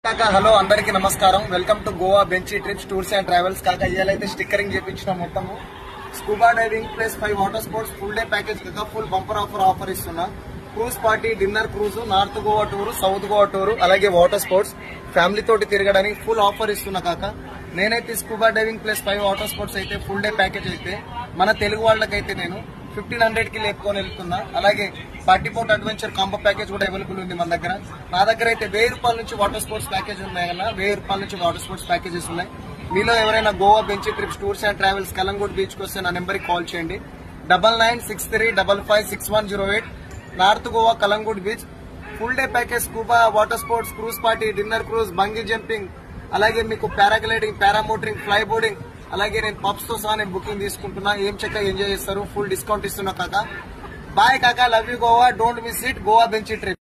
కాకా హలో అందరికి నమస్కారం. వెల్కమ్ టు గోవా బెంచీ ట్రిప్స్ టూర్స్ అండ్ ట్రావెల్స్. కాకా ఇయాలైతే స్టిక్కరింగ్ చేయించిన మొత్తము scuba diving plus 5 water sports full day package కాక ఫుల్ బంపర్ ఆఫర్ ఇస్తున్నా. Cruise party, dinner cruise, north Goa tour, south Goa tour, అలాగే వాటర్ స్పోర్ట్స్ ఫ్యామిలీ తోటి తిరగడానికి ఫుల్ ఆఫర్ ఇస్తున్నా. కాక నేనైతే scuba diving plus 5 water sports అయితే ఫుల్ డే ప్యాకేజ్ అయితే మన తెలుగు వాళ్ళకైతే నేను 1500 కి లేపుకొని వెళ్తున్నా. అలాగే party port adventure combo package కూడా అవైలబుల్ ఉంది మన దగ్గర. నా దగ్గర అయితే 1000 రూపాయల నుంచి వాటర్ స్పోర్ట్స్ ప్యాకేజ్ ఉన్నాయి కన్నా 1000 రూపాయల నుంచి వాటర్ స్పోర్ట్స్ ప్యాకేజెస్ ఉన్నాయి. మీలో ఎవరైనా గోవా బెంచీ trips tours and travels Calangute beach కి వస్తే నా నెంబర్కి కాల్ చేయండి. 9963556108. North Goa Calangute beach full day package scuba, water sports, cruise party, dinner cruise, bungee jumping, అలాగే మీకు పారాగ్లైడింగ్, పారామోటరింగ్, ఫ్లై బోర్డింగ్, అలాగే నేను పబ్స్ తో సహా నేను బుకింగ్ తీసుకుంటున్నా. ఏం చక్కగా ఎంజాయ్ చేస్తారు. ఫుల్ డిస్కౌంట్ ఇస్తున్నా కాక. బాయ్ కాకా, love you Goa, don't miss it. Goa bench trip.